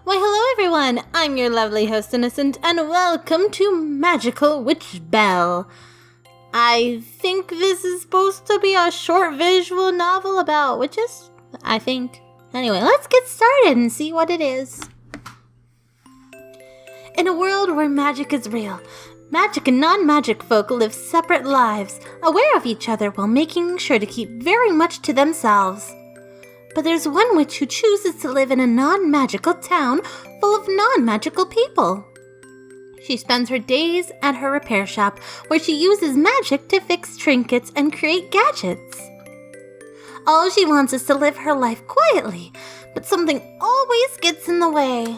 Why, hello everyone! I'm your lovely host, Innocent, and welcome to Magical Witch Belle. I think this is supposed to be a short visual novel about witches? I think. Anyway, let's get started and see what it is. In a world where magic is real, magic and non-magic folk live separate lives, aware of each other while making sure to keep very much to themselves. But there's one witch who chooses to live in a non-magical town full of non-magical people. She spends her days at her repair shop, where she uses magic to fix trinkets and create gadgets. All she wants is to live her life quietly, but something always gets in the way.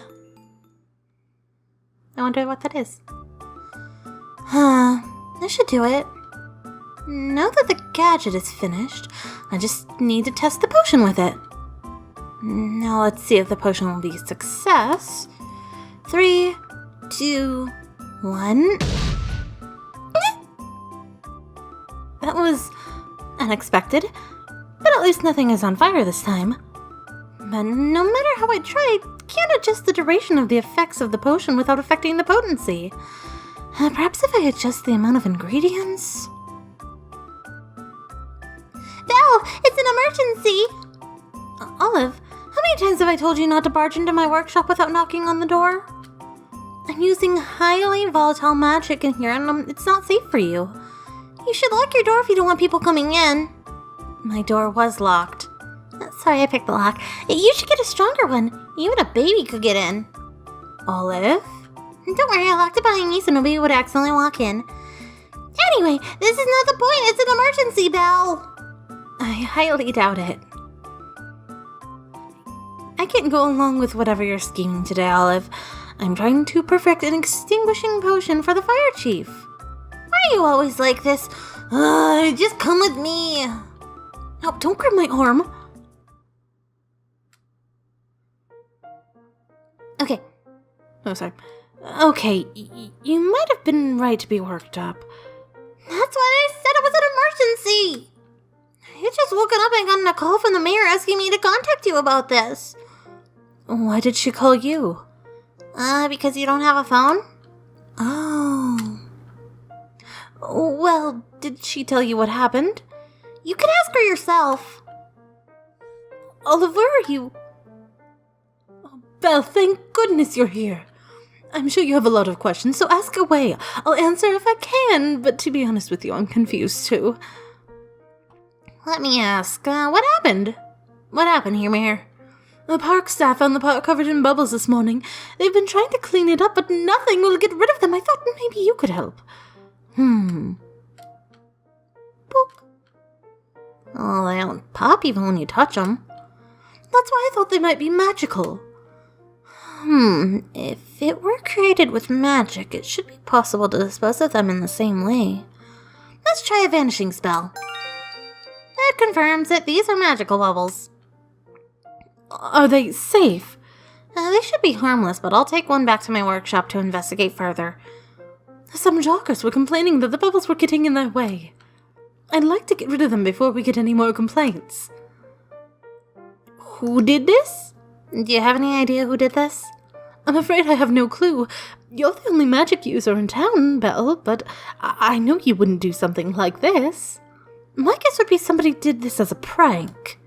I wonder what that is. This should do it. Now that the gadget is finished, I just need to test the potion with it. Now let's see if the potion will be a success. 3, 2, 1. That was unexpected, but at least nothing is on fire this time. But no matter how I try, I can't adjust the duration of the effects of the potion without affecting the potency. Perhaps if I adjust the amount of ingredients? Belle, it's an emergency! Olive, how many times have I told you not to barge into my workshop without knocking on the door? I'm using highly volatile magic in here and it's not safe for you. You should lock your door if you don't want people coming in. My door was locked. Sorry I picked the lock. You should get a stronger one. Even a baby could get in. Olive? Don't worry, I locked it behind me so nobody would accidentally walk in. Anyway, this is not the point. It's an emergency, Belle. I highly doubt it. I can't go along with whatever you're scheming today, Olive. I'm trying to perfect an extinguishing potion for the fire chief. Why are you always like this? Just come with me. No, don't grab my arm. Okay. Oh, sorry. Okay, you might have been right to be worked up. That's why I said it was an emergency. I just woken up and gotten a call from the mayor asking me to contact you about this. Why did she call you? Because you don't have a phone? Oh. Well, did she tell you what happened? You can ask her yourself. Olive, where are you? Oh, Belle, thank goodness you're here. I'm sure you have a lot of questions, so ask away. I'll answer if I can, but to be honest with you, I'm confused too. Let me ask, what happened? What happened here, Mayor? The park staff found the pot covered in bubbles this morning. They've been trying to clean it up, but nothing will get rid of them. I thought maybe you could help. Boop. Oh, they don't pop even when you touch them. That's why I thought they might be magical. If it were created with magic, it should be possible to dispose of them in the same way. Let's try a vanishing spell. That confirms that these are magical bubbles. Are they safe? They should be harmless, but I'll take one back to my workshop to investigate further. Some joggers were complaining that the bubbles were getting in their way. I'd like to get rid of them before we get any more complaints. Who did this? Do you have any idea who did this? I'm afraid I have no clue. You're the only magic user in town, Belle, but I know you wouldn't do something like this. My guess would be somebody did this as a prank.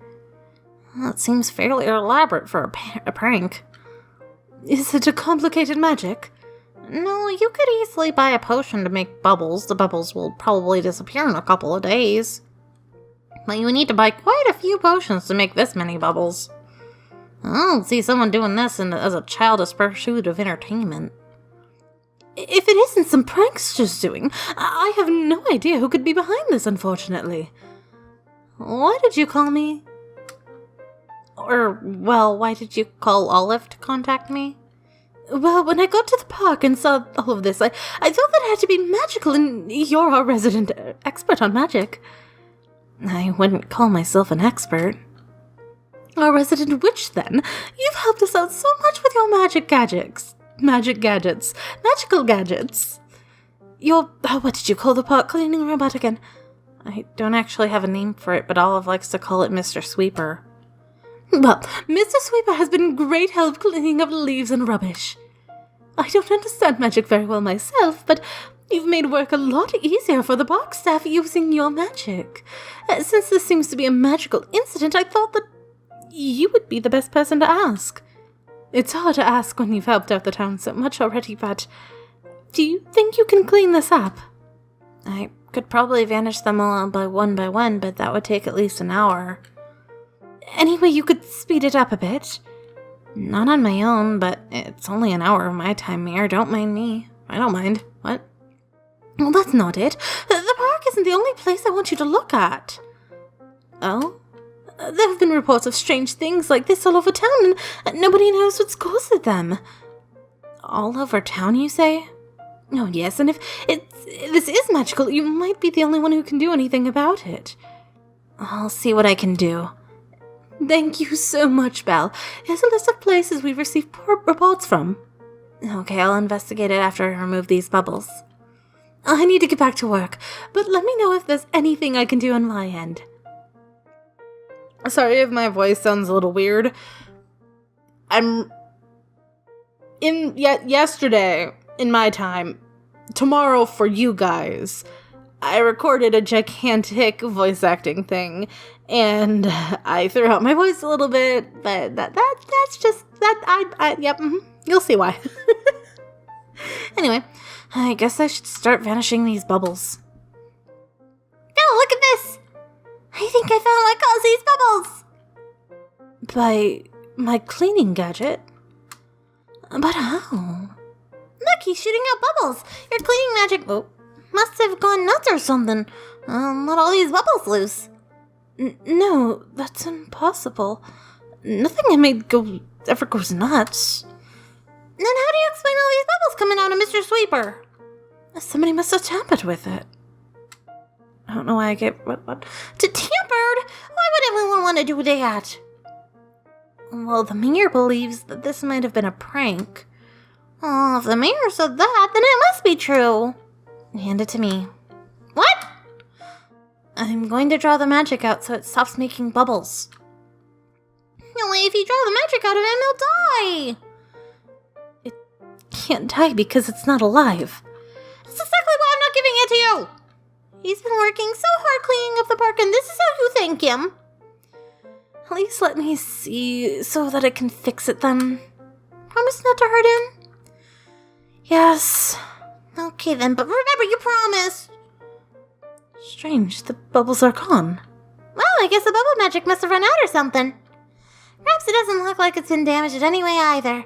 Well, it seems fairly elaborate for a prank. Is it a complicated magic? No, you could easily buy a potion to make bubbles. The bubbles will probably disappear in a couple of days. But you need to buy quite a few potions to make this many bubbles. I don't see someone doing this as a childish pursuit of entertainment. If it isn't some pranksters doing, I have no idea who could be behind this, unfortunately. Why did you call me? Why did you call Olive to contact me? Well, when I got to the park and saw all of this, I thought that it had to be magical, and you're our resident expert on magic. I wouldn't call myself an expert. Our resident witch, then. You've helped us out so much with your magical gadgets. What did you call the pot cleaning robot again? I don't actually have a name for it, but Olive likes to call it Mr. Sweeper. Well, Mr. Sweeper has been great help cleaning up leaves and rubbish. I don't understand magic very well myself, but you've made work a lot easier for the park staff using your magic. Since this seems to be a magical incident, I thought that you would be the best person to ask. It's hard to ask when you've helped out the town so much already, but do you think you can clean this up? I could probably vanish them all by one, but that would take at least an hour. Anyway, you could speed it up a bit. Not on my own, but it's only an hour of my time here. Don't mind me. I don't mind. What? Well, that's not it. The park isn't the only place I want you to look at. Oh? There have been reports of strange things like this all over town, and nobody knows what's caused them. All over town, you say? Oh, yes, and if this is magical, you might be the only one who can do anything about it. I'll see what I can do. Thank you so much, Belle. Here's a list of places we've received reports from. Okay, I'll investigate it after I remove these bubbles. I need to get back to work, but let me know if there's anything I can do on my end. Sorry if my voice sounds a little weird. Yesterday, in my time, tomorrow for you guys, I recorded a gigantic voice acting thing, and I threw out my voice a little bit, but that's just, you'll see why. Anyway, I guess I should start vanishing these bubbles. Oh, look at this! I think I found what caused these bubbles! By my cleaning gadget? But how? Look, he's shooting out bubbles! Your cleaning magic must have gone nuts or something. Let all these bubbles loose. No, that's impossible. Nothing I made ever goes nuts. Then how do you explain all these bubbles coming out of Mr. Sweeper? Somebody must have tampered with it. I don't know why I get what? To tampered? Why would anyone want to do that? Well, the mayor believes that this might have been a prank. Oh, if the mayor said that, then it must be true. Hand it to me. What? I'm going to draw the magic out so it stops making bubbles. No way, if you draw the magic out of him, he'll die. It can't die because it's not alive. That's exactly why I'm not giving it to you. He's been working so hard cleaning up the park, and this is how you thank him. At least let me see so that I can fix it then. Promise not to hurt him? Yes. Okay then, but remember, you promised. Strange, the bubbles are gone. Well, I guess the bubble magic must have run out or something. Perhaps it doesn't look like it's been damaged anyway either.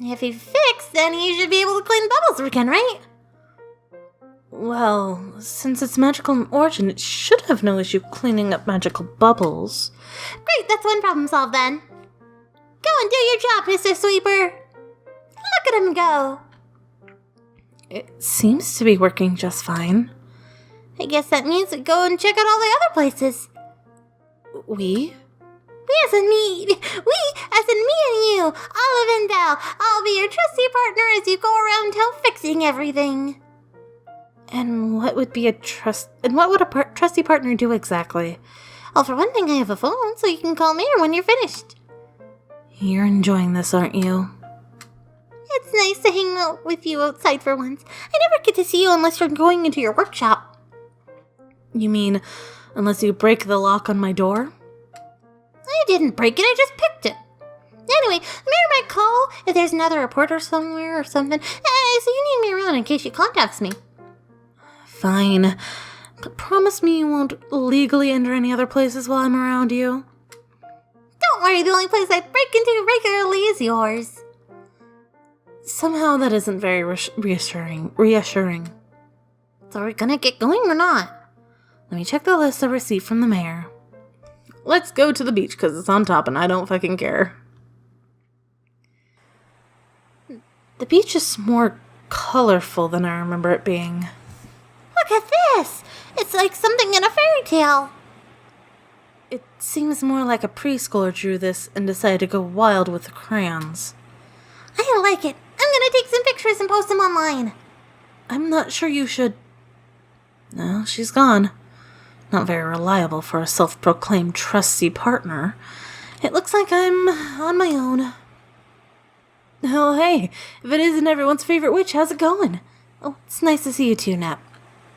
If he fixed, then he should be able to clean bubbles again, right? Well, since it's magical in origin, it should have no issue cleaning up magical bubbles. Great, that's one problem solved then. Go and do your job, Mr. Sweeper. Look at him go. It seems to be working just fine. I guess that means we go and check out all the other places. We? We as in me. We as in me and you. Olive and Belle. I'll be your trusty partner as you go around town fixing everything. And what would a trusty partner do exactly? Well, for one thing, I have a phone, so you can call me when you're finished. You're enjoying this, aren't you? It's nice to hang out with you outside for once. I never get to see you unless you're going into your workshop. You mean, unless you break the lock on my door? I didn't break it, I just picked it. Anyway, the mayor might call if there's another reporter somewhere or something, so you need me around in case she contacts me. Fine, but promise me you won't legally enter any other places while I'm around you. Don't worry, the only place I break into regularly is yours. Somehow that isn't very reassuring. So are we gonna get going or not? Let me check the list I received from the mayor. Let's go to the beach because it's on top and I don't fucking care. The beach is more colorful than I remember it being. Look at this! It's like something in a fairy tale. It seems more like a preschooler drew this and decided to go wild with the crayons. I like it. I'm gonna take some pictures and post them online. I'm not sure you should. No, she's gone. Not very reliable for a self-proclaimed trusty partner. It looks like I'm on my own. Oh, hey, if it isn't everyone's favorite witch, how's it going? Oh, it's nice to see you too, Nap.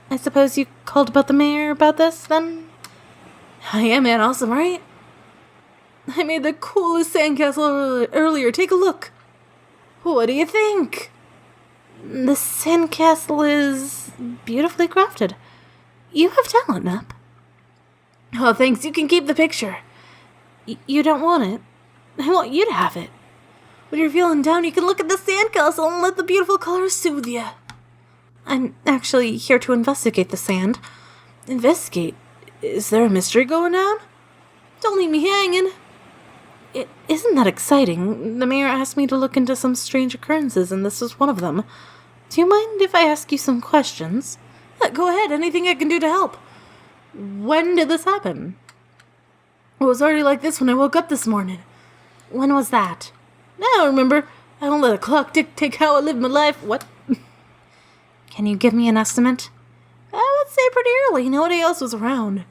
I suppose you called about the mayor about this, then? Yeah, man, awesome, right? I made the coolest sandcastle earlier. Take a look. What do you think? The sandcastle is beautifully crafted. You have talent, Nap. Oh, thanks. You can keep the picture. You don't want it. I want you to have it. When you're feeling down, you can look at the sandcastle and let the beautiful colors soothe you. I'm actually here to investigate the sand. Investigate? Is there a mystery going down? Don't leave me hanging. Isn't that exciting? The mayor asked me to look into some strange occurrences, and this was one of them. Do you mind if I ask you some questions? Go ahead, anything I can do to help. When did this happen? It was already like this when I woke up this morning. When was that? I don't remember. I don't let a clock dictate how I live my life. What? Can you give me an estimate? I would say pretty early. Nobody else was around.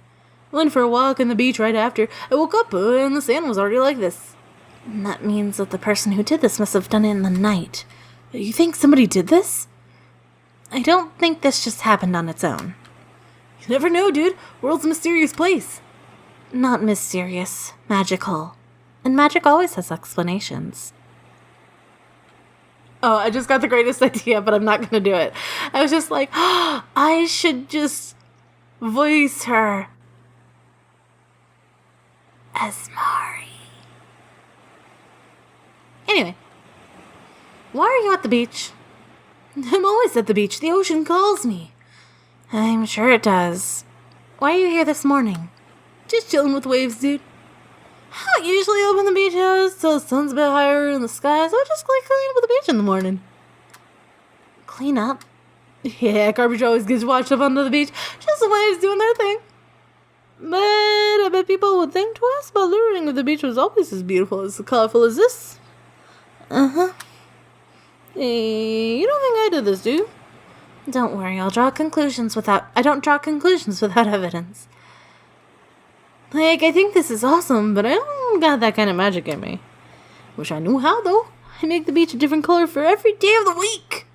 Went for a walk on the beach right after. I woke up and the sand was already like this. And that means that the person who did this must have done it in the night. You think somebody did this? I don't think this just happened on its own. You never know, dude. World's a mysterious place. Not mysterious. Magical. And magic always has explanations. Oh, I just got the greatest idea, but I'm not going to do it. I was just like, oh, I should just voice her as Mari. Anyway, why are you at the beach? I'm always at the beach. The ocean calls me. I'm sure it does. Why are you here this morning? Just chilling with waves, dude. I don't usually open the beach house till the sun's a bit higher in the sky, so I just like clean up at the beach in the morning. Clean up? Yeah, garbage always gets washed up onto the beach. Just the waves doing their thing. But I bet people would think twice about learning if the beach was always as beautiful as colorful as this. Uh-huh. Hey, you don't think I did this, do you? Don't worry, I don't draw conclusions without evidence. Like, I think this is awesome, but I don't got that kind of magic in me. Wish I knew how, though. I make the beach a different color for every day of the week.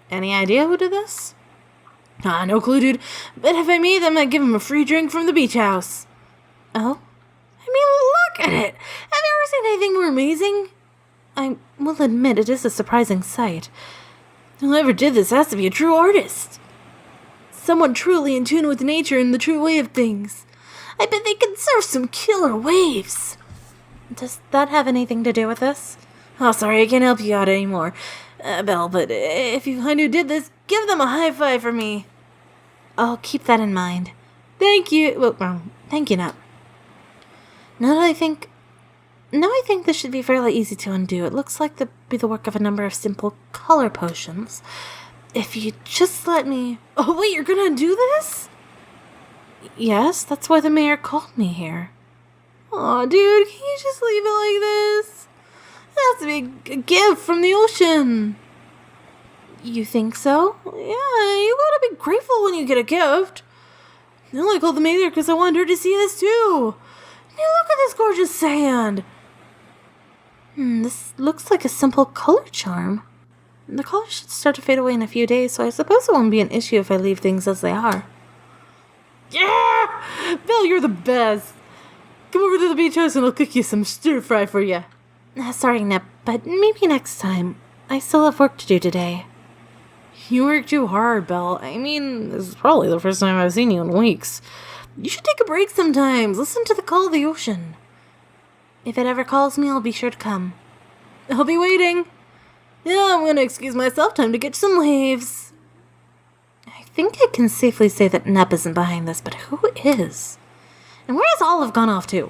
Any idea who did this? No clue, dude. But if I made them, I'd give him a free drink from the beach house. Oh? I mean, look at it! Have you ever seen anything more amazing? I will admit it is a surprising sight. Whoever did this has to be a true artist. Someone truly in tune with nature and the true way of things. I bet they can surf some killer waves. Does that have anything to do with this? Oh, sorry, I can't help you out anymore, Belle, but if you find who did this, give them a high five for me. I'll keep that in mind. Thank you. Well, thank you, Nap. Now I think this should be fairly easy to undo. It looks like be the work of a number of simple color potions. If you just let me... Oh, wait, you're gonna undo this? Yes, that's why the mayor called me here. Aw, dude, can you just leave it like this? It has to be a gift from the ocean. You think so? Yeah, you gotta be grateful when you get a gift. I only called the mayor because I wanted her to see this too. Now look at this gorgeous sand. This looks like a simple color charm. The color should start to fade away in a few days, so I suppose it won't be an issue if I leave things as they are. Yeah! Belle, you're the best. Come over to the beach house and I'll cook you some stir-fry for you. Sorry, Nip, but maybe next time. I still have work to do today. You work too hard, Belle. I mean, this is probably the first time I've seen you in weeks. You should take a break sometimes. Listen to the call of the ocean. If it ever calls me, I'll be sure to come. I'll be waiting. Yeah, I'm gonna excuse myself. Time to get some waves. I think I can safely say that Nep isn't behind this, but who is? And where has Olive gone off to?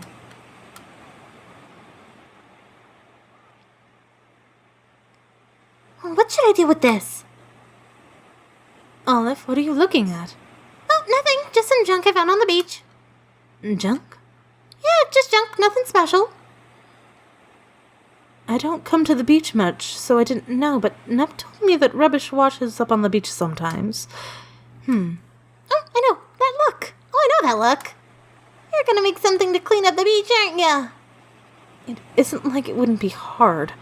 What should I do with this? Olive, what are you looking at? Oh, nothing. Just some junk I found on the beach. Junk? Yeah, just junk. Nothing special. I don't come to the beach much, so I didn't know, but Nep told me that rubbish washes up on the beach sometimes. Oh, I know. That look. Oh, I know that look. You're gonna make something to clean up the beach, aren't ya? It isn't like it wouldn't be hard.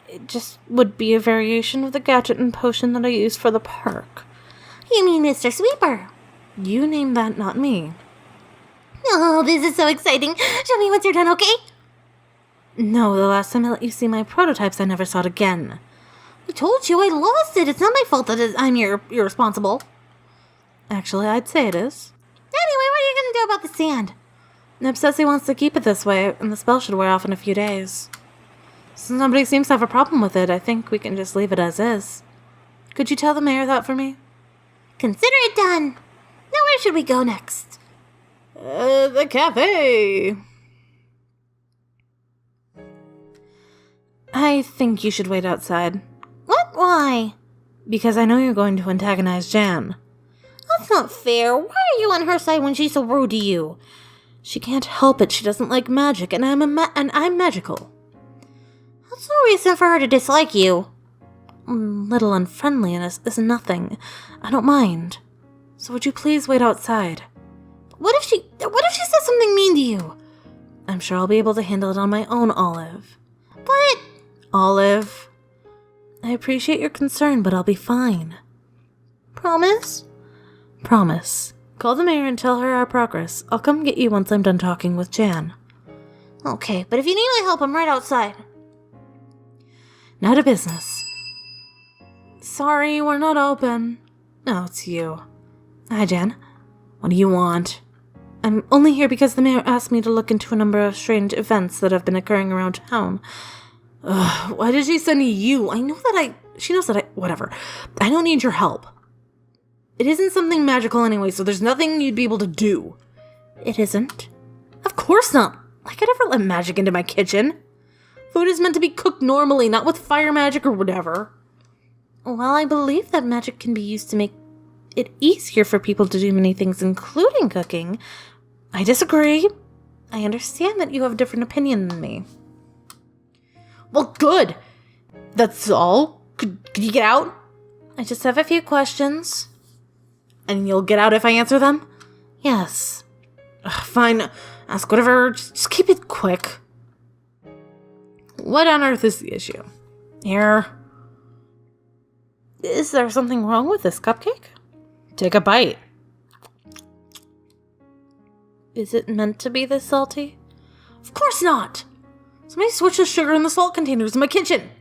It just would be a variation of the gadget and potion that I used for the park. You mean Mr. Sweeper? You named that, not me. Oh, this is so exciting. Show me once you're done, okay? No, the last time I let you see my prototypes, I never saw it again. I told you I lost it. It's not my fault that I'm irresponsible. Actually, I'd say it is. Anyway, what are you going to do about the sand? Nib says he wants to keep it this way, and the spell should wear off in a few days. Since nobody seems to have a problem with it, I think we can just leave it as is. Could you tell the mayor that for me? Consider it done. Now where should we go next? The cafe. I think you should wait outside. What? Why? Because I know you're going to antagonize Jan. That's not fair. Why are you on her side when she's so rude to you? She can't help it. She doesn't like magic, and I'm magical. That's no reason for her to dislike you. Little unfriendliness is nothing. I don't mind. So would you please wait outside? What if she says something mean to you? I'm sure I'll be able to handle it on my own, Olive. But... Olive, I appreciate your concern, but I'll be fine. Promise? Promise. Call the mayor and tell her our progress. I'll come get you once I'm done talking with Jan. Okay, but if you need my help, I'm right outside. Now to business. Sorry, we're not open. Oh, it's you. Hi, Jan. What do you want? I'm only here because the mayor asked me to look into a number of strange events that have been occurring around town. Ugh, why did she send you? She knows that whatever. I don't need your help. It isn't something magical anyway, so there's nothing you'd be able to do. It isn't? Of course not. I could never let magic into my kitchen. Food is meant to be cooked normally, not with fire magic or whatever. Well, I believe that magic can be used to make it easier for people to do many things, including cooking. I disagree. I understand that you have a different opinion than me. Well, good. That's all. Could you get out? I just have a few questions. And you'll get out if I answer them? Yes. Fine. Ask whatever. Just keep it quick. What on earth is the issue? Here. Is there something wrong with this cupcake? Take a bite. Is it meant to be this salty? Of course not! Somebody switched the sugar in the salt containers in my kitchen.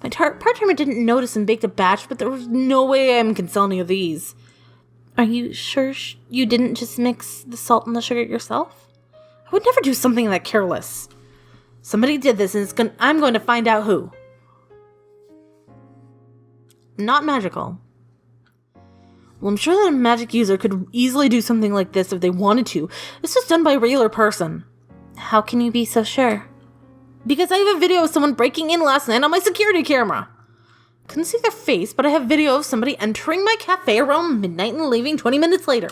My part-timer didn't notice and baked a batch, but there was no way I can sell any of these. Are you sure you didn't just mix the salt and the sugar yourself? I would never do something that careless. Somebody did this, and I'm going to find out who. Not magical. Well, I'm sure that a magic user could easily do something like this if they wanted to. This was done by a regular person. How can you be so sure? Because I have a video of someone breaking in last night on my security camera. Couldn't see their face, but I have video of somebody entering my cafe around midnight and leaving 20 minutes later.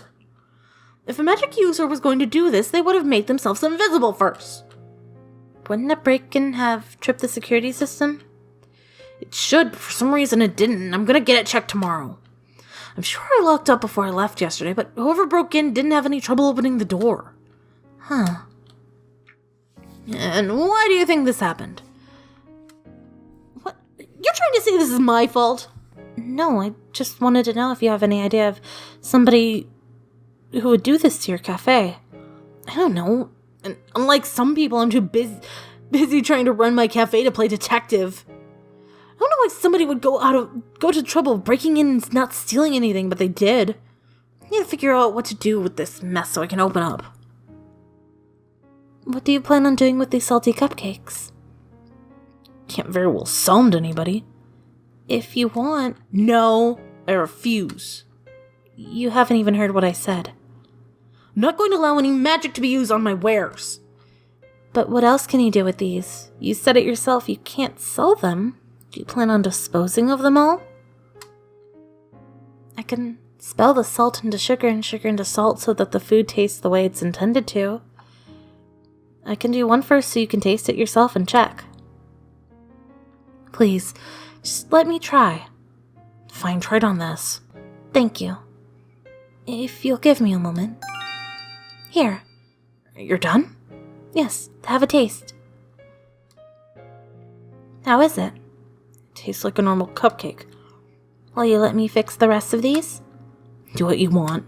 If a magic user was going to do this, they would have made themselves invisible first. Wouldn't a break-in have tripped the security system? It should, but for some reason it didn't. I'm gonna get it checked tomorrow. I'm sure I locked up before I left yesterday, but whoever broke in didn't have any trouble opening the door. Huh. And why do you think this happened? What? You're trying to say this is my fault? No, I just wanted to know if you have any idea of somebody who would do this to your cafe. I don't know. And unlike some people, I'm too busy trying to run my cafe to play detective. I don't know why somebody would go to trouble breaking in and not stealing anything, but they did. I need to figure out what to do with this mess so I can open up. What do you plan on doing with these salty cupcakes? Can't very well sell them to anybody. If you want... No, I refuse. You haven't even heard what I said. I'm not going to allow any magic to be used on my wares. But what else can you do with these? You said it yourself, you can't sell them. Do you plan on disposing of them all? I can spell the salt into sugar and sugar into salt so that the food tastes the way it's intended to. I can do one first so you can taste it yourself and check. Please, just let me try. Fine, try it on this. Thank you. If you'll give me a moment. Here. You're done? Yes, have a taste. How is it? Tastes like a normal cupcake. Will you let me fix the rest of these? Do what you want.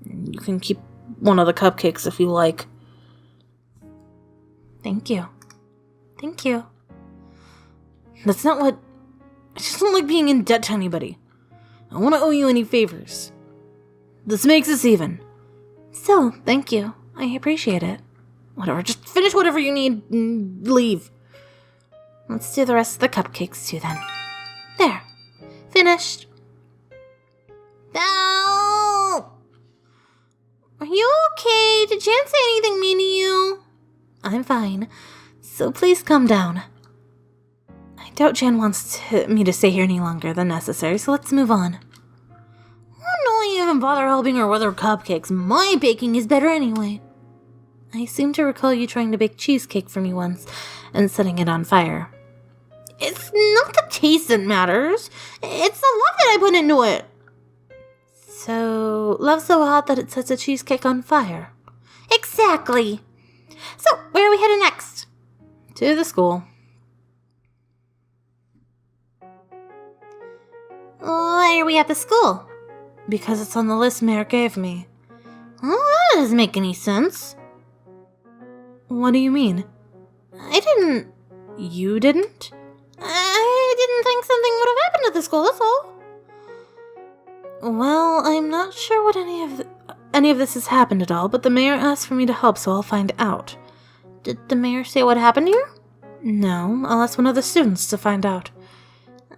You can keep one of the cupcakes if you like. Thank you. Thank you. That's not what... I just don't like being in debt to anybody. I don't want to owe you any favors. This makes us even. So, thank you. I appreciate it. Whatever, just finish whatever you need and leave. Let's do the rest of the cupcakes too then. There. Finished. Belle! Are you okay? Did Jan say anything mean to you? I'm fine. So please calm down. I doubt Jan wants me to stay here any longer than necessary, so let's move on. Don't even bother helping her with her cupcakes. My baking is better anyway. I seem to recall you trying to bake cheesecake for me once and setting it on fire. It's not the taste that matters. It's the love that I put into it. So, love so hot that it sets a cheesecake on fire. Exactly. So, where are we headed next? To the school. Why are we at the school? Because it's on the list Mayor gave me. Oh, that doesn't make any sense. What do you mean? I didn't... You didn't? I didn't think something would have happened at the school, that's all. Well, I'm not sure what any of this has happened at all, but the mayor asked for me to help, so I'll find out. Did the mayor say what happened here? No, I'll ask one of the students to find out.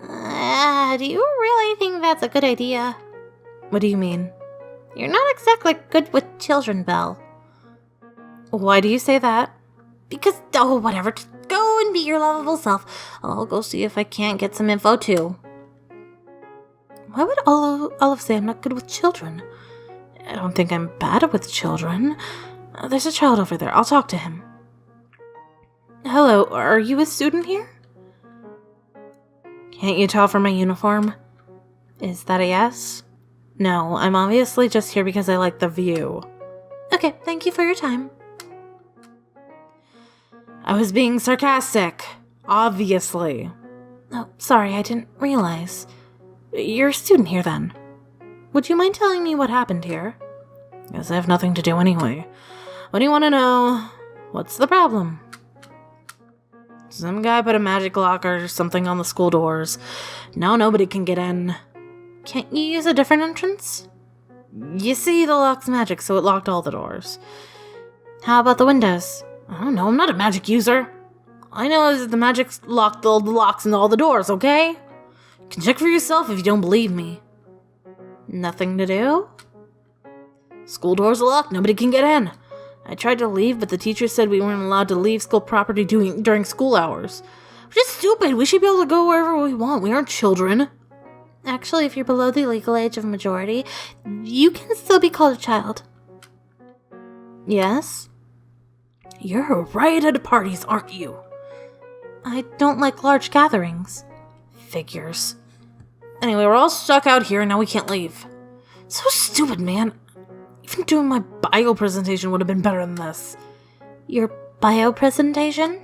Do you really think that's a good idea? What do you mean? You're not exactly good with children, Belle. Why do you say that? Because, oh, whatever, just go and be your lovable self. I'll go see if I can't get some info, too. Why would Olive say I'm not good with children? I don't think I'm bad with children. There's a child over there. I'll talk to him. Hello, are you a student here? Can't you tell from my uniform? Is that a yes? No, I'm obviously just here because I like the view. Okay, thank you for your time. I was being sarcastic. Obviously. Oh, sorry, I didn't realize. You're a student here then. Would you mind telling me what happened here? Guess I have nothing to do anyway. What do you want to know? What's the problem? Some guy put a magic lock or something on the school doors. Now nobody can get in. Can't you use a different entrance? You see, the lock's magic, so it locked all the doors. How about the windows? I don't know, I'm not a magic user. I know is that the magic locked all the locks and all the doors, okay? You can check for yourself if you don't believe me. Nothing to do? School doors are locked, nobody can get in. I tried to leave, but the teacher said we weren't allowed to leave school property during school hours. We're just stupid, we should be able to go wherever we want, we aren't children. Actually, if you're below the legal age of majority, you can still be called a child. Yes? You're a riot at parties, aren't you? I don't like large gatherings. Figures. Anyway, we're all stuck out here and now we can't leave. So stupid, man. Even doing my bio presentation would have been better than this. Your bio presentation?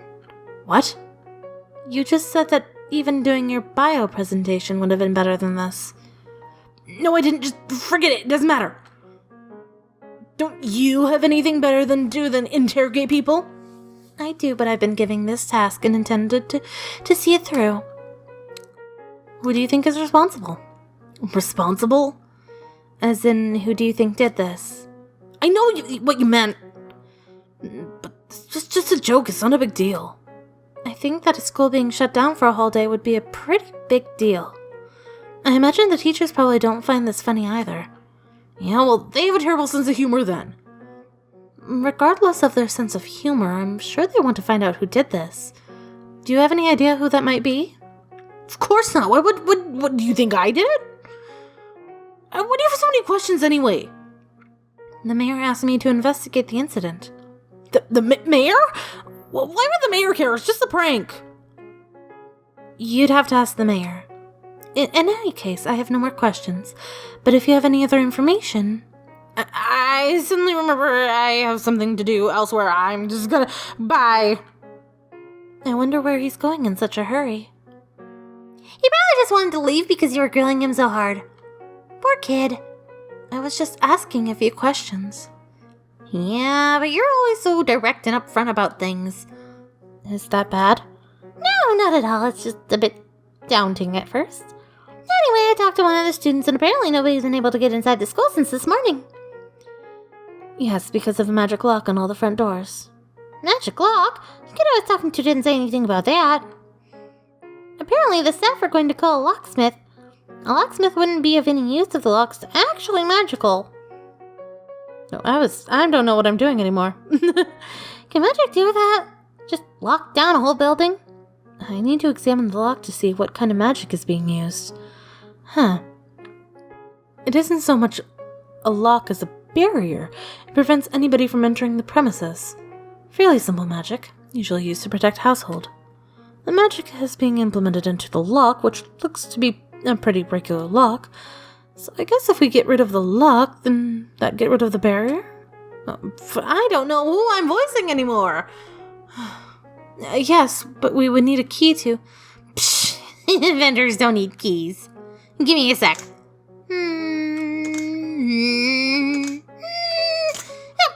What? You just said that even doing your bio presentation would have been better than this. No, I didn't. Just forget it. It doesn't matter. Don't you have anything better than interrogate people? I do, but I've been given this task and intended to see it through. Who do you think is responsible? Responsible? As in, who do you think did this? I know what you meant. But it's just a joke. It's not a big deal. I think that a school being shut down for a whole day would be a pretty big deal. I imagine the teachers probably don't find this funny either. Yeah, well, they have a terrible sense of humor then. Regardless of their sense of humor, I'm sure they want to find out who did this. Do you have any idea who that might be? Of course not. What do you think I did it? What do you have so many questions anyway? The mayor asked me to investigate the incident. The mayor? Well, why would the mayor care? It's just a prank. You'd have to ask the mayor. In any case, I have no more questions. But if you have any other information... I suddenly remember I have something to do elsewhere. I'm just gonna... Bye. I wonder where he's going in such a hurry. He probably just wanted to leave because you were grilling him so hard. Poor kid. I was just asking a few questions. Yeah, but you're always so direct and upfront about things. Is that bad? No, not at all. It's just a bit daunting at first. Anyway, I talked to one of the students, and apparently nobody's been able to get inside the school since this morning. Yes, because of a magic lock on all the front doors. Magic lock? The kid I was talking to didn't say anything about that. Apparently, the staff are going to call a locksmith. A locksmith wouldn't be of any use if the lock's actually magical. No, I don't know what I'm doing anymore. Can magic do that? Just lock down a whole building? I need to examine the lock to see what kind of magic is being used. Huh. It isn't so much a lock as a barrier. It prevents anybody from entering the premises. Fairly simple magic, usually used to protect household. The magic is being implemented into the lock, which looks to be a pretty regular lock. So I guess if we get rid of the lock, then that get rid of the barrier? I don't know who I'm voicing anymore. Yes, but we would need a key to... Psh, inventors don't need keys. Give me a sec.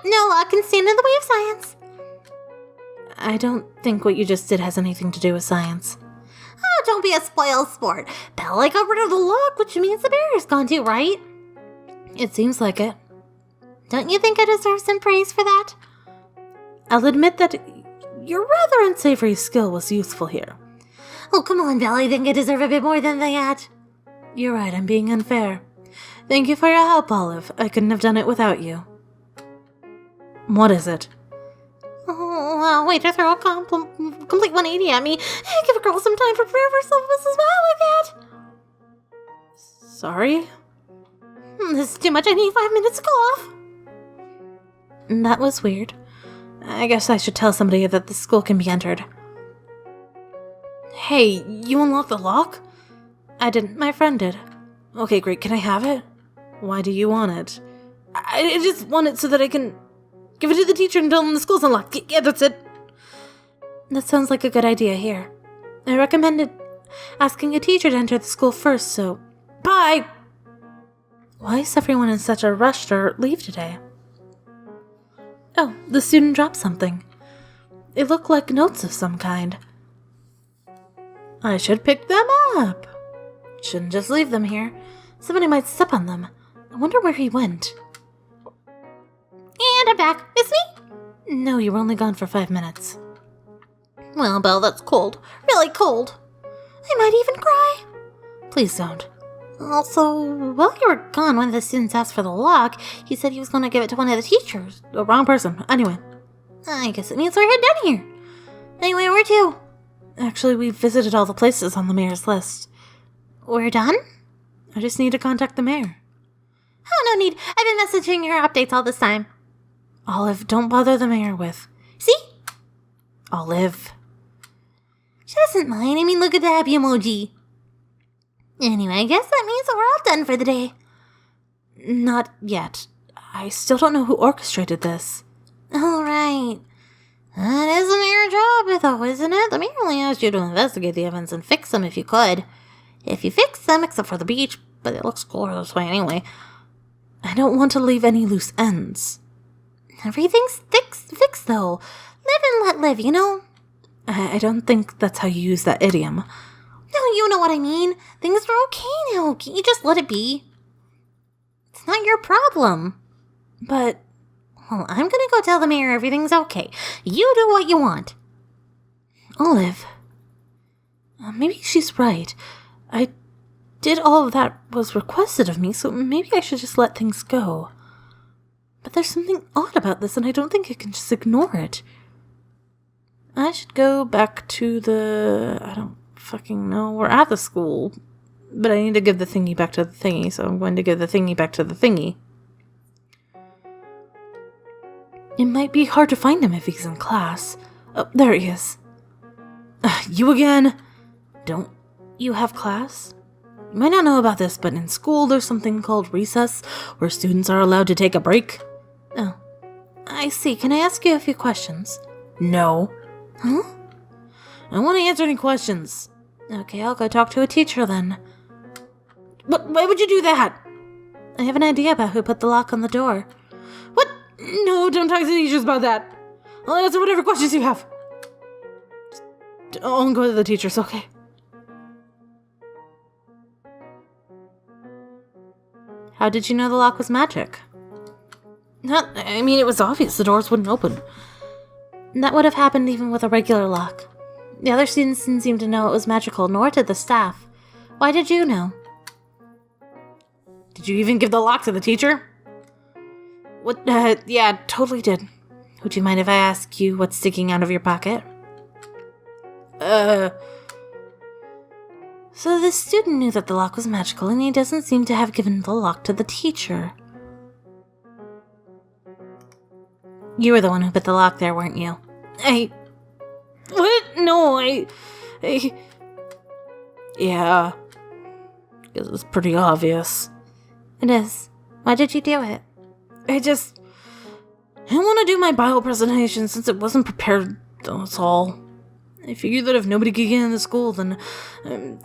No law can stand in the way of science. I don't think what you just did has anything to do with science. Oh, don't be a spoiled sport. Belle, I got rid of the lock, which means the barrier's gone too, right? It seems like it. Don't you think I deserve some praise for that? I'll admit that your rather unsavory skill was useful here. Oh, come on, Belle. I think I deserve a bit more than that. You're right, I'm being unfair. Thank you for your help, Olive. I couldn't have done it without you. What is it? Oh, wait to throw a complete 180 at me. Give a girl some time to prepare for herself as well like that. Sorry? This is too much. I need 5 minutes to go off. That was weird. I guess I should tell somebody that the school can be entered. Hey, you unlocked the lock? I didn't. My friend did. Okay, great. Can I have it? Why do you want it? I just want it so that I can give it to the teacher and tell them the school's unlocked. Yeah, that's it. That sounds like a good idea here. I recommended asking a teacher to enter the school first, so... Bye! Why is everyone in such a rush to leave today? Oh, the student dropped something. It looked like notes of some kind. I should pick them up. Shouldn't just leave them here. Somebody might step on them. I wonder where he went. And I'm back. Miss me? No, you were only gone for 5 minutes. Well, Belle, that's cold. Really cold. I might even cry. Please don't. Also, while you were gone, one of the students asked for the lock. He said he was going to give it to one of the teachers. The wrong person. Anyway. I guess it means we're done here. Anyway, where to? Actually, we've visited all the places on the mayor's list. We're done? I just need to contact the mayor. Oh, no need. I've been messaging her updates all this time. Olive, don't bother the mayor with... See? Olive. She doesn't mind. I mean, look at the happy emoji. Anyway, I guess that means that we're all done for the day. Not yet. I still don't know who orchestrated this. All right. That is a mayor job, though, isn't it? The mayor only asked you to investigate the events and fix them if you could. If you fix them, except for the beach, but it looks cooler this way anyway. I don't want to leave any loose ends. Everything's fixed, though. Live and let live, you know? I don't think that's how you use that idiom. No, you know what I mean. Things are okay now. Can't you just let it be? It's not your problem. But... Well, I'm gonna go tell the mayor everything's okay. You do what you want. Olive. Maybe she's right. I did all of that was requested of me, so maybe I should just let things go. But there's something odd about this, and I don't think I can just ignore it. I should go back to the... I don't fucking know. We're at the school. But I need to give the thingy back to the thingy, so I'm going to give the thingy back to the thingy. It might be hard to find him if he's in class. Oh, there he is. You again? Don't you have class? You might not know about this, but in school there's something called recess, where students are allowed to take a break. Oh, I see. Can I ask you a few questions? No. Huh? I don't want to answer any questions. Okay, I'll go talk to a teacher then. But why would you do that? I have an idea about who put the lock on the door. What? No, don't talk to teachers about that. I'll answer whatever questions you have. Don't go to the teachers, okay? How did you know the lock was magic? It was obvious the doors wouldn't open. That would have happened even with a regular lock. The other students didn't seem to know it was magical, nor did the staff. Why did you know? Did you even give the lock to the teacher? What? Yeah, totally did. Would you mind if I ask you what's sticking out of your pocket? So this student knew that the lock was magical, and he doesn't seem to have given the lock to the teacher. You were the one who put the lock there, weren't you? What? No, Yeah. Guess it's pretty obvious. It is. Why did you do it? I want to do my bio presentation since it wasn't prepared, that's all. I figured that if nobody could get in the school, then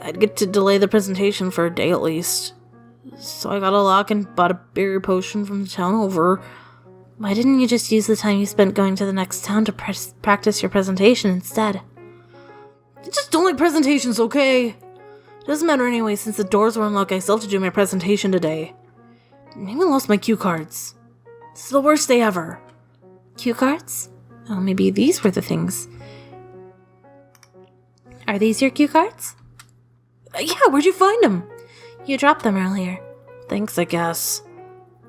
I'd get to delay the presentation for a day at least. So I got a lock and bought a berry potion from the town over. Why didn't you just use the time you spent going to the next town to practice your presentation instead? I just don't like presentations, okay? It doesn't matter anyway, since the doors were unlocked, I still have to do my presentation today. I even lost my cue cards. This is the worst day ever. Cue cards? Oh, maybe these were the things. Are these your cue cards? Yeah, where'd you find them? You dropped them earlier. Thanks, I guess.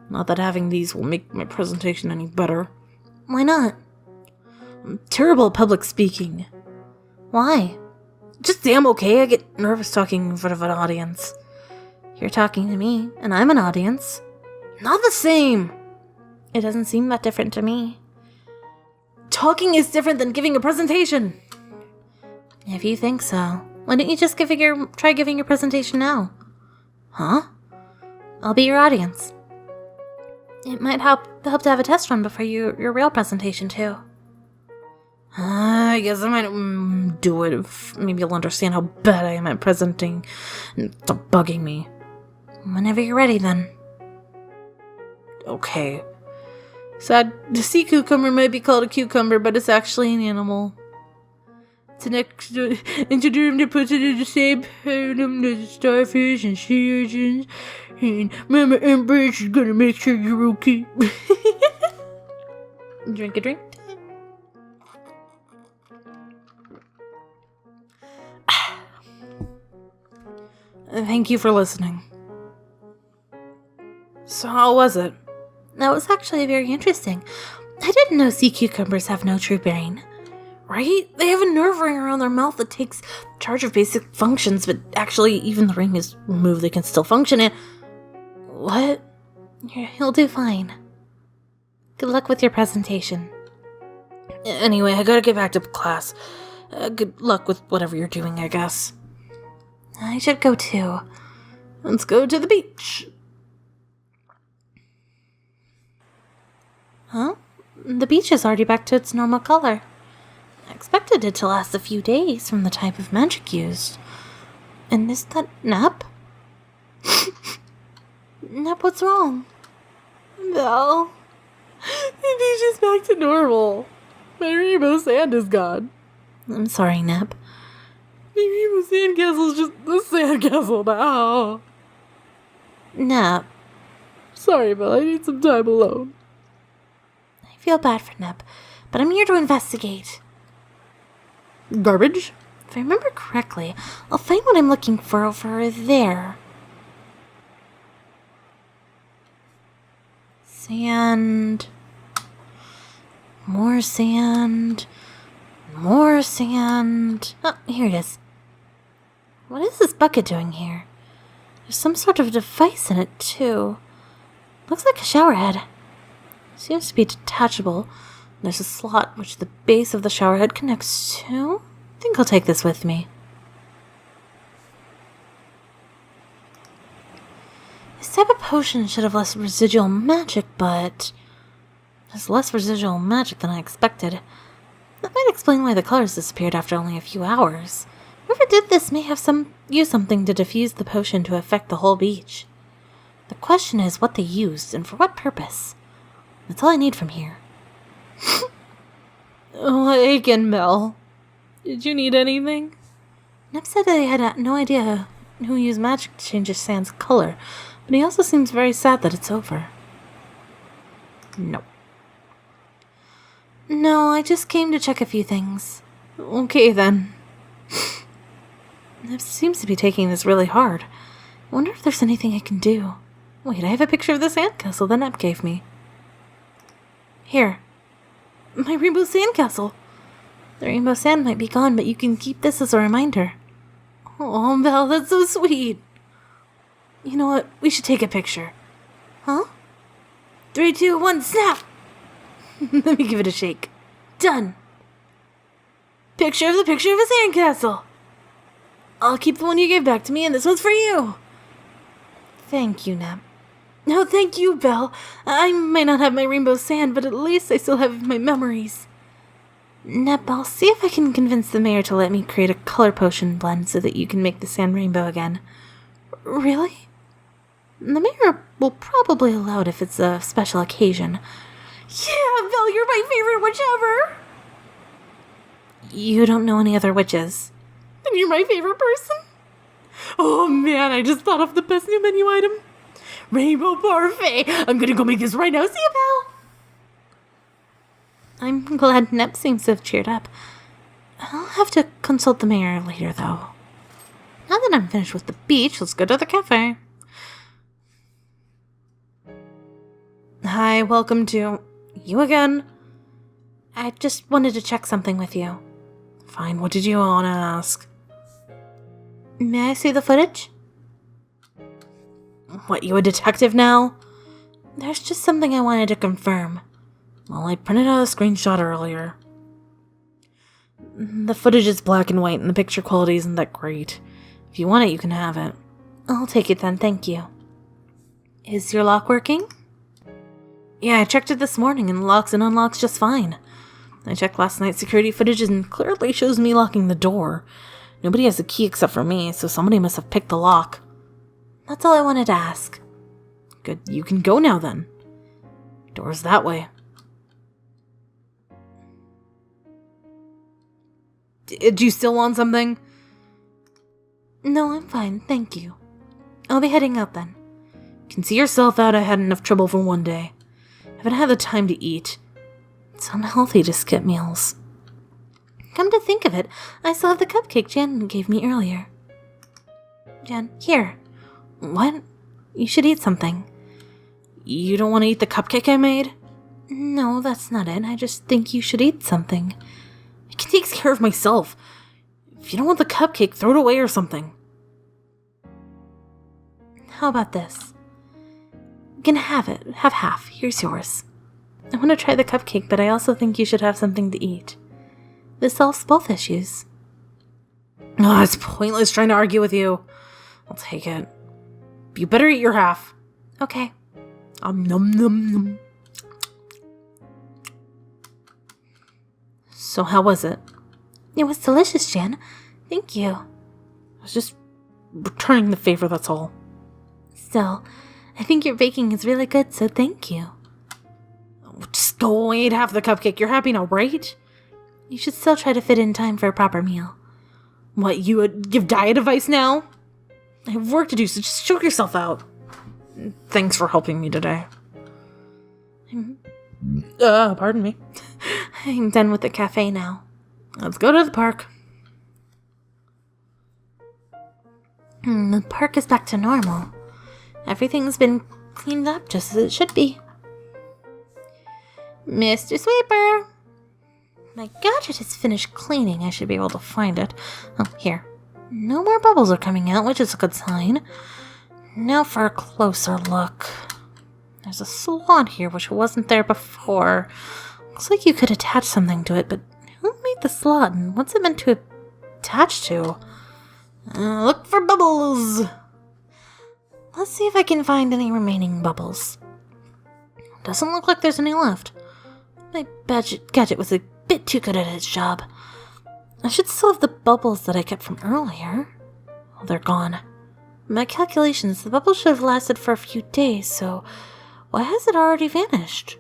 Not that having these will make my presentation any better. Why not? I'm terrible at public speaking. Why? Just damn okay, I get nervous talking in front of an audience. You're talking to me, and I'm an audience. Not the same. It doesn't seem that different to me. Talking is different than giving a presentation. If you think so, why don't you just try giving your presentation now? Huh? I'll be your audience. It might help to have a test run before your real presentation too. I guess I might do it if maybe you'll understand how bad I am at presenting and stop bugging me. Whenever you're ready, then. Okay. Sad, the sea cucumber might be called a cucumber, but it's actually an animal. It's an endoderm that puts it in the same pattern as starfish and sea urchins. And Mama Embrace is gonna make sure you're okay. Drink a drink. Thank you for listening. So how was it? That was actually very interesting. I didn't know sea cucumbers have no true brain. Right? They have a nerve ring around their mouth that takes charge of basic functions, but actually, even the ring is removed, they can still function. And what? You'll do fine. Good luck with your presentation. Anyway, I gotta get back to class. Good luck with whatever you're doing, I guess. I should go too. Let's go to the beach. Huh? The beach is already back to its normal color. I expected it to last a few days from the type of magic used. And is that Nap? Nap, what's wrong? No. The beach is back to normal. My rainbow sand is gone. I'm sorry, Nap. My rainbow sandcastle's just a sandcastle now. Nap. Sorry, Belle, I need some time alone. I feel bad for Nap, but I'm here to investigate. Garbage? If I remember correctly, I'll find what I'm looking for over there. Sand. More sand. More sand. Oh, here it is. What is this bucket doing here? There's some sort of device in it, too. Looks like a shower head. Seems to be detachable. There's a slot which the base of the shower head connects to. I think I'll take this with me. This type of potion should have less residual magic, but There's less residual magic than I expected. That might explain why the colors disappeared after only a few hours. Whoever did this may have used something to diffuse the potion to affect the whole beach. The question is what they used and for what purpose. That's all I need from here. Oh, again, Belle. Did you need anything? Nep said that he had no idea who used magic to change his sand's color, but he also seems very sad that it's over. No. No, I just came to check a few things. Okay, then. Nep seems to be taking this really hard. I wonder if there's anything I can do. Wait, I have a picture of the sandcastle that Nep gave me. Here. My rainbow sandcastle. The rainbow sand might be gone, but you can keep this as a reminder. Oh, Belle, that's so sweet. You know what? We should take a picture. Huh? 3, 2, 1, snap! Let me give it a shake. Done. Picture of a sandcastle. I'll keep the one you gave back to me, and this one's for you. Thank you, Nep. No, thank you, Belle. I might not have my rainbow sand, but at least I still have my memories. Nep, I'll see if I can convince the mayor to let me create a color potion blend so that you can make the sand rainbow again. Really? The mayor will probably allow it if it's a special occasion. Yeah, Belle, you're my favorite witch ever! You don't know any other witches. And you're my favorite person? Oh man, I just thought of the best new menu item. Rainbow Parfait! I'm gonna go make this right now. See you, Belle! I'm glad Nep seems to have cheered up. I'll have to consult the mayor later, though. Now that I'm finished with the beach, let's go to the cafe. Hi, welcome to... You again? I just wanted to check something with you. Fine, what did you want to ask? May I see the footage? What, you a detective now? There's just something I wanted to confirm. Well, I printed out a screenshot earlier. The footage is black and white and the picture quality isn't that great. If you want it, you can have it. I'll take it then, thank you. Is your lock working? Yeah, I checked it this morning and locks and unlocks just fine. I checked last night's security footage and clearly shows me locking the door. Nobody has a key except for me, so somebody must have picked the lock. That's all I wanted to ask. Good, you can go now then. Door's that way. Do you still want something? No, I'm fine, thank you. I'll be heading out then. Can see yourself out. I had enough trouble for one day. Haven't had the time to eat. It's unhealthy to skip meals. Come to think of it, I still have the cupcake Jan gave me earlier. Jan, here. What? You should eat something. You don't want to eat the cupcake I made? No, that's not it. I just think you should eat something. I can take care of myself. If you don't want the cupcake, throw it away or something. How about this? You can have it. Have half. Here's yours. I want to try the cupcake, but I also think you should have something to eat. This solves both issues. Oh, it's pointless trying to argue with you. I'll take it. You better eat your half. Okay. Nom nom nom. So how was it? It was delicious, Jan. Thank you. I was just returning the favor, that's all. Still, I think your baking is really good, so thank you. Just go away and have the cupcake. You're happy now, right? You should still try to fit in time for a proper meal. What, you give diet advice now? I have work to do, so just choke yourself out. Thanks for helping me today. Pardon me. I'm done with the cafe now. Let's go to the park. The park is back to normal. Everything's been cleaned up just as it should be. Mr. Sweeper! My gadget is finished cleaning. I should be able to find it. Oh, here. No more bubbles are coming out, which is a good sign. Now for a closer look. There's a slot here, which wasn't there before. Looks like you could attach something to it, but who made the slot and what's it meant to attach to? Look for bubbles! Let's see if I can find any remaining bubbles. Doesn't look like there's any left. My gadget was a bit too good at its job. I should still have the bubbles that I kept from earlier. Well, they're gone. My calculations, the bubbles should have lasted for a few days, so why has it already vanished?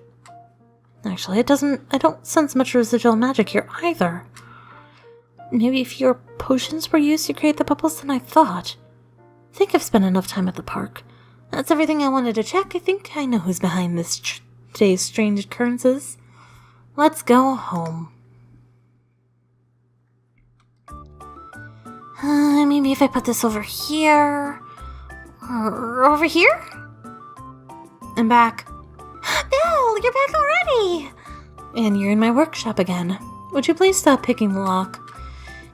Actually, I don't sense much residual magic here either. Maybe fewer potions were used to create the bubbles than I thought. I think I've spent enough time at the park. That's everything I wanted to check. I think I know who's behind today's strange occurrences. Let's go home. Maybe if I put this over here... or over here? I'm back. Belle, you're back already! And you're in my workshop again. Would you please stop picking the lock?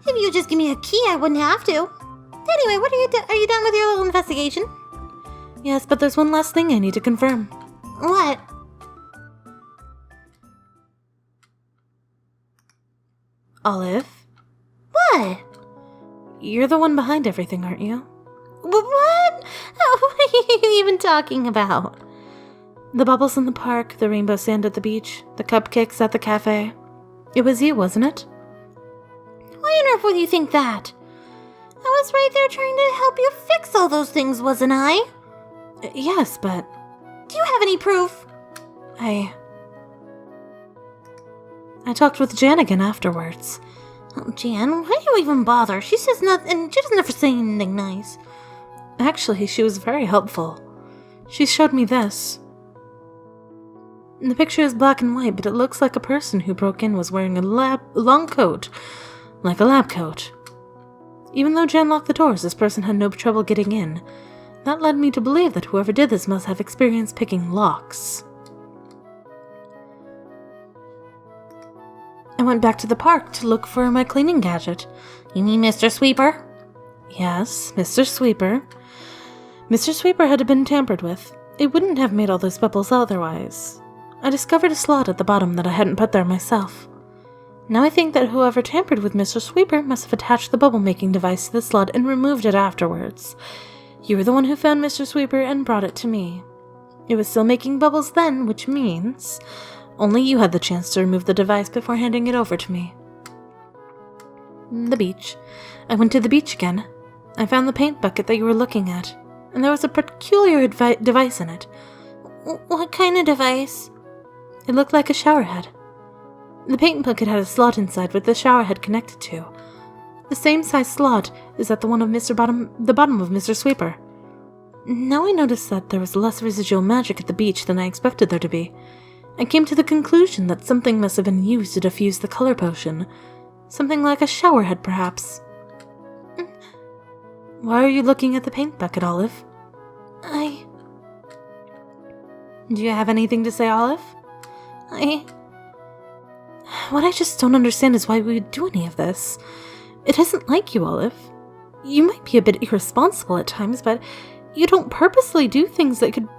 If you just give me a key, I wouldn't have to. Anyway, what are you done with your little investigation? Yes, but there's one last thing I need to confirm. What? Olive? What? You're the one behind everything, aren't you? What? What are you even talking about? The bubbles in the park, the rainbow sand at the beach, the cupcakes at the cafe. It was you, wasn't it? Why on earth would you think that? I was right there trying to help you fix all those things, wasn't I? Yes, but... Do you have any proof? I talked with Jan again afterwards. Oh, Jan, why do you even bother? She says nothing. She doesn't ever say anything nice. Actually, she was very helpful. She showed me this. The picture is black and white, but it looks like a person who broke in was wearing a long coat, like a lab coat. Even though Jan locked the doors, this person had no trouble getting in. That led me to believe that whoever did this must have experience picking locks. I went back to the park to look for my cleaning gadget. You mean Mr. Sweeper? Yes, Mr. Sweeper. Mr. Sweeper had been tampered with. It wouldn't have made all those bubbles otherwise. I discovered a slot at the bottom that I hadn't put there myself. Now I think that whoever tampered with Mr. Sweeper must have attached the bubble-making device to the slot and removed it afterwards. You were the one who found Mr. Sweeper and brought it to me. It was still making bubbles then, which means only you had the chance to remove the device before handing it over to me. The beach. I went to the beach again. I found the paint bucket that you were looking at, and there was a peculiar device in it. What kind of device? It looked like a shower head. The paint bucket had a slot inside with the shower head connected to. The same size slot is at the bottom of Mr. Sweeper. Now I noticed that there was less residual magic at the beach than I expected there to be. I came to the conclusion that something must have been used to diffuse the color potion. Something like a shower head, perhaps. Why are you looking at the paint bucket, Olive? Do you have anything to say, Olive? What I just don't understand is why we would do any of this. It isn't like you, Olive. You might be a bit irresponsible at times, but you don't purposely do things that could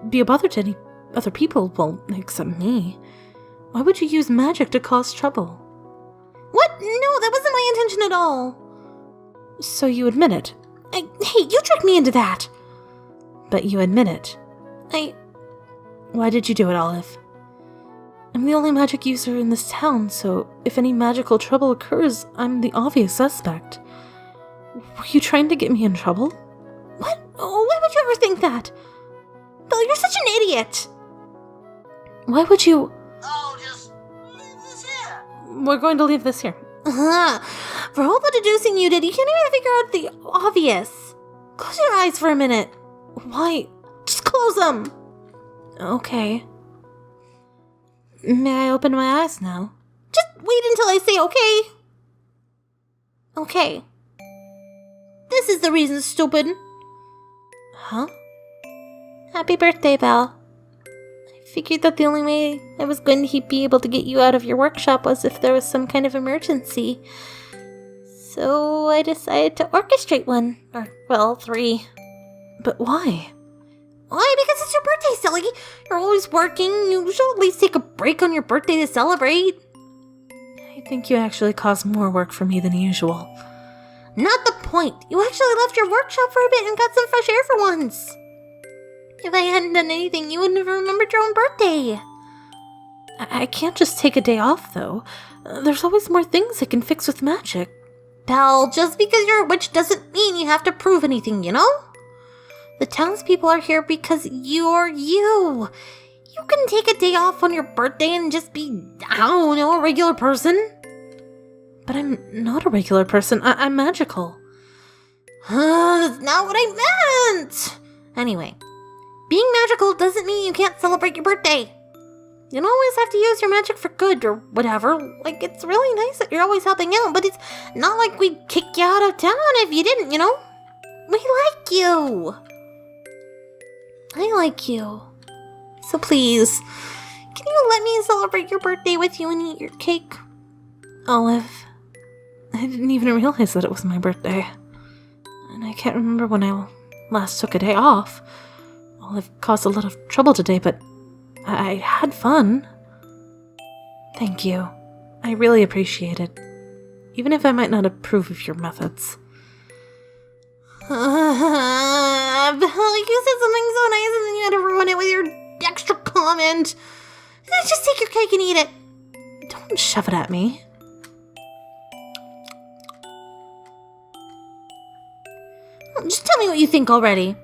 be a bother to any other people, well, except me. Why would you use magic to cause trouble? What? No, that wasn't my intention at all. So you admit it? Hey, you tricked me into that! But you admit it. Why did you do it, Olive? I'm the only magic user in this town, so if any magical trouble occurs, I'm the obvious suspect. Were you trying to get me in trouble? What? Oh, why would you ever think that? Belle, you're such an idiot! Why would you... Oh, just leave this here. We're going to leave this here. For all the deducing you did, you can't even figure out the obvious. Close your eyes for a minute. Why? Just close them. Okay. May I open my eyes now? Just wait until I say okay. Okay. This is the reason, stupid. Huh? Happy birthday, Belle. I figured that the only way I was going to be able to get you out of your workshop was if there was some kind of emergency. So I decided to orchestrate one. Or, well, 3. But why? Why? Because it's your birthday, silly. You're always working. You should at least take a break on your birthday to celebrate. I think you actually caused more work for me than usual. Not the point. You actually left your workshop for a bit and got some fresh air for once. If I hadn't done anything, you wouldn't have remembered your own birthday. I can't just take a day off, though. There's always more things I can fix with magic. Belle, just because you're a witch doesn't mean you have to prove anything, you know? The townspeople are here because you're you. You can take a day off on your birthday and just be, I don't know, a regular person. But I'm not a regular person. I'm magical. That's not what I meant! Anyway, being magical doesn't mean you can't celebrate your birthday. You don't always have to use your magic for good or whatever. Like, it's really nice that you're always helping out, but it's not like we'd kick you out of town if you didn't, you know? We like you. I like you. So please, can you let me celebrate your birthday with you and eat your cake? Olive, I didn't even realize that it was my birthday. And I can't remember when I last took a day off. Olive caused a lot of trouble today, but I had fun. Thank you. I really appreciate it. Even if I might not approve of your methods. Belle, you said something so nice and then you had to ruin it with your extra comment. Just take your cake and eat it. Don't shove it at me. Just tell me what you think already.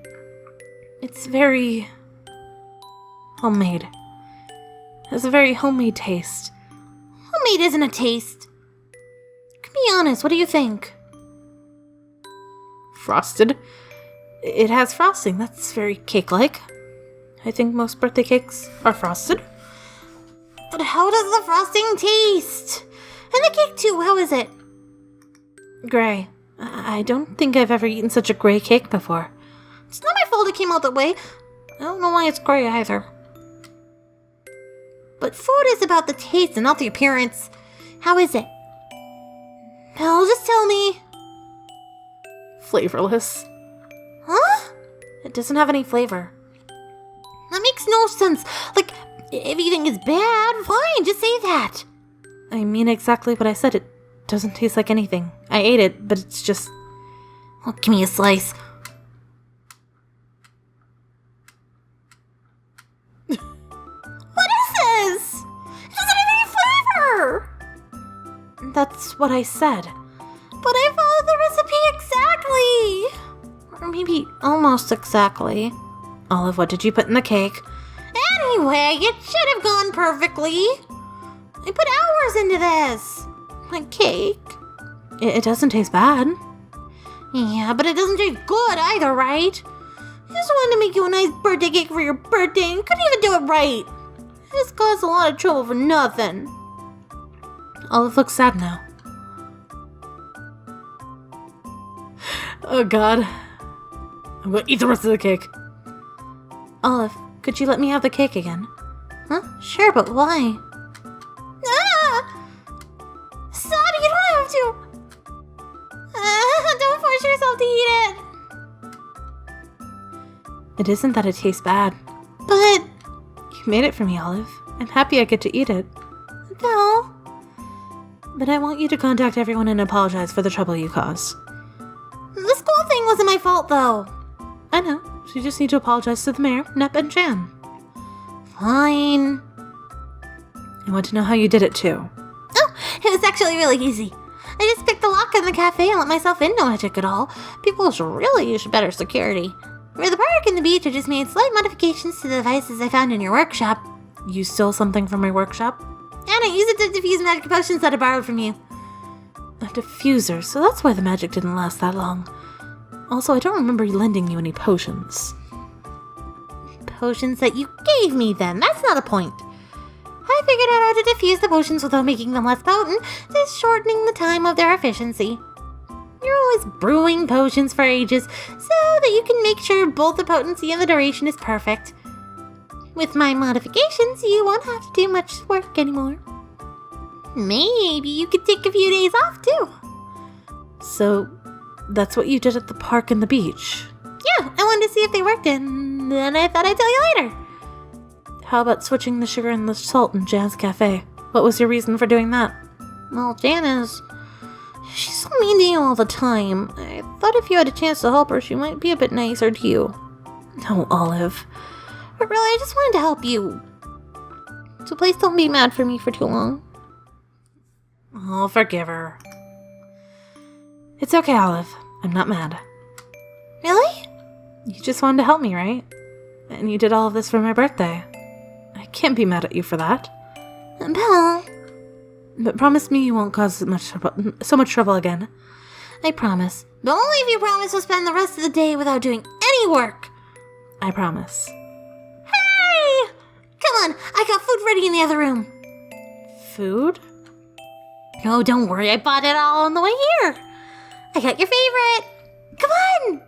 It's very homemade. It has a very homemade taste. Homemade isn't a taste. Be honest, what do you think? Frosted. It has frosting. That's very cake-like. I think most birthday cakes are frosted. But how does the frosting taste? And the cake too, how is it? Gray. I don't think I've ever eaten such a gray cake before. It's not my fault it came out that way. I don't know why it's gray either. But food is about the taste and not the appearance. How is it? Belle, just tell me. Flavorless. Huh? It doesn't have any flavor. That makes no sense. Like, if you think it's bad, fine, just say that. I mean exactly what I said. It doesn't taste like anything. I ate it, but it's just... Well, give me a slice. What is this? It doesn't have any flavor. That's what I said. But I followed the recipe exactly. Or maybe almost exactly. Olive, what did you put in the cake? Anyway, it should have gone perfectly. I put hours into this. My cake. It doesn't taste bad. Yeah, but it doesn't taste good either, right? I just wanted to make you a nice birthday cake for your birthday and you couldn't even do it right. This caused a lot of trouble for nothing. Olive looks sad now. Oh god. I'm gonna eat the rest of the cake. Olive, could you let me have the cake again? Huh? Sure, but why? Ah! Stop, you don't have to. Don't force yourself to eat it. It isn't that it tastes bad. But, You made it for me, Olive. I'm happy I get to eat it. Belle, But I want you to contact everyone and apologize for the trouble you caused. the school thing wasn't my fault, though. I know. So you just need to apologize to the mayor, Nep, and Jan. Fine. I want to know how you did it, too. Oh, it was actually really easy. I just picked the lock in the cafe and let myself in, no magic at all. People should really use better security. For the park and the beach, I just made slight modifications to the devices I found in your workshop. You stole something from my workshop? And I used it to defuse magic potions that I borrowed from you. A diffuser, so that's why the magic didn't last that long. Also, I don't remember lending you any potions. Potions that you gave me then, that's not a point. I figured out how to defuse the potions without making them less potent, just shortening the time of their efficiency. You're always brewing potions for ages, so that you can make sure both the potency and the duration is perfect. With my modifications, you won't have to do much work anymore. Maybe you could take a few days off too. So, that's what you did at the park and the beach? Yeah, I wanted to see if they worked and then I thought I'd tell you later. How about switching the sugar and the salt in Jan's cafe? What was your reason for doing that? Well, she's so mean to you all the time. I thought if you had a chance to help her, she might be a bit nicer to you. No, Olive. But really, I just wanted to help you. So please don't be mad for me for too long. I'll forgive her. It's okay, Olive. I'm not mad. Really? You just wanted to help me, right? And you did all of this for my birthday. I can't be mad at you for that. Belle. But promise me you won't cause so much trouble again. I promise. But only if you promise to spend the rest of the day without doing any work. I promise. Hey! Come on, I got food ready in the other room. Food? Oh, don't worry, I bought it all on the way here. I got your favorite. Come on!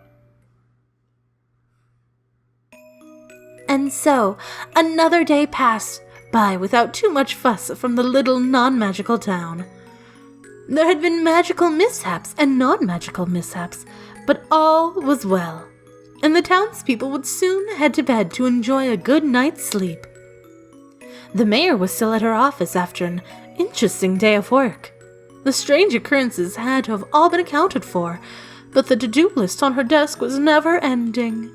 And so, another day passed by without too much fuss from the little non-magical town. There had been magical mishaps and non-magical mishaps, but all was well, and the townspeople would soon head to bed to enjoy a good night's sleep. The mayor was still at her office after an interesting day of work. The strange occurrences had to have all been accounted for, but the to-do list on her desk was never ending.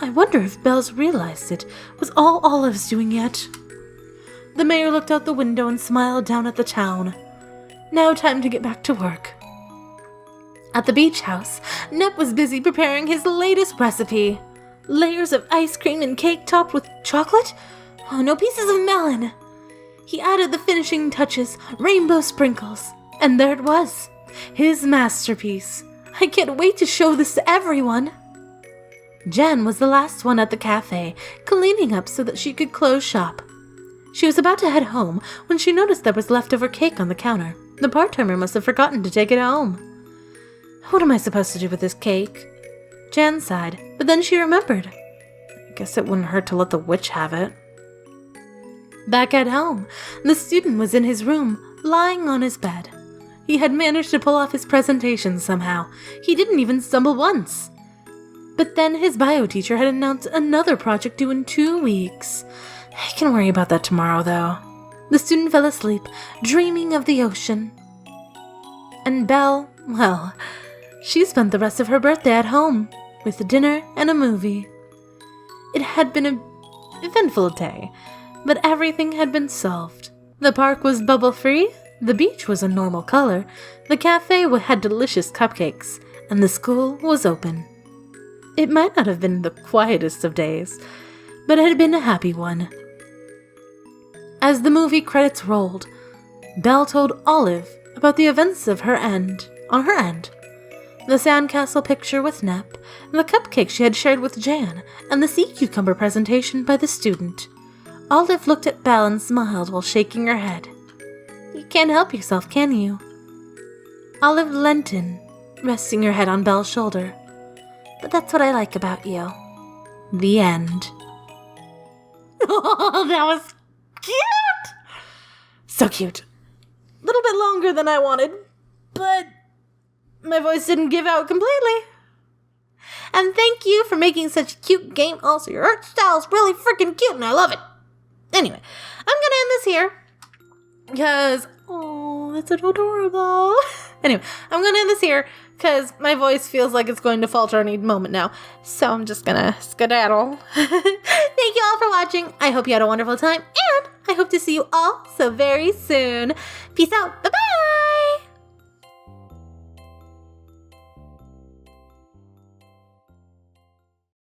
I wonder if Belle's realized it was all Olive's doing yet. The mayor looked out the window and smiled down at the town. Now time to get back to work. At the beach house, Nep was busy preparing his latest recipe. Layers of ice cream and cake topped with chocolate? Oh, no pieces of melon. He added the finishing touches, rainbow sprinkles, and there it was, his masterpiece. I can't wait to show this to everyone. Jen was the last one at the cafe, cleaning up so that she could close shop. She was about to head home when she noticed there was leftover cake on the counter. The part-timer must have forgotten to take it home. What am I supposed to do with this cake? Jan sighed, but then she remembered. I guess it wouldn't hurt to let the witch have it. Back at home, the student was in his room, lying on his bed. He had managed to pull off his presentation somehow. He didn't even stumble once. But then his bio teacher had announced another project due in 2 weeks. I can worry about that tomorrow, though. The student fell asleep, dreaming of the ocean. And Belle, well, she spent the rest of her birthday at home, with a dinner and a movie. It had been an eventful day, but everything had been solved. The park was bubble-free, the beach was a normal color, the cafe had delicious cupcakes, and the school was open. It might not have been the quietest of days, but it had been a happy one. As the movie credits rolled, Belle told Olive about the events of her end, the sandcastle picture with Nep, and the cupcake she had shared with Jan, and the sea cucumber presentation by the student. Olive looked at Belle and smiled while shaking her head. You can't help yourself, can you? Olive leant in, resting her head on Belle's shoulder. But that's what I like about you. The end. Oh, that was cute! So cute. A little bit longer than I wanted, but my voice didn't give out completely. And thank you for making such a cute game. Also, your art style is really freaking cute and I love it. Anyway, I'm gonna end this here. Because, oh, that's adorable. Anyway, I'm gonna end this here because my voice feels like it's going to falter any moment now. So I'm just gonna skedaddle. Thank you all for watching. I hope you had a wonderful time, and I hope to see you all so very soon. Peace out. Bye-bye.